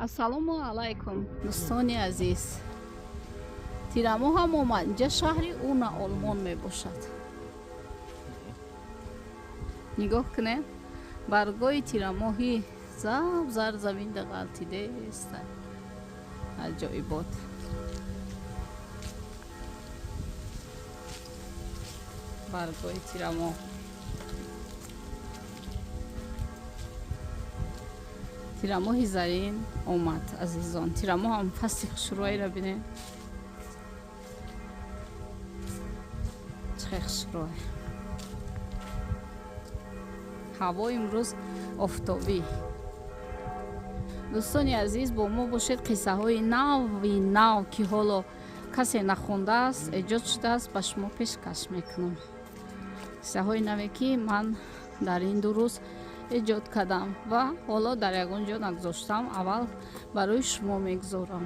ассалому алайкум дӯстони азиз. Тирамох ҳам омад. Инҷа шаҳри Унна Олмон мебошад. нигоҳ кунед, баргоҳи тирамоҳи забзар заминда ғалтидест. аҷоибот. баргоҳи тирамоҳ. тирамоҳи зарин омад азизон. тирамоҳ ҳам фасли хушрӯйро бинед. чӣ хушрӯй. ҳаво имрӯз офтобӣ. дӯстони азиз, бо мо бошед. қиссаҳои нави нав ки ҳоло касе нахондааст, эҷод шудааст, ба шумо пешкаш мекунам. қиссаҳои наве ки ман дар ин ду рӯз эҷод кардам ва ҳоло дар ягон ҷо нагзоштам. аввал барои шумо мегузорам.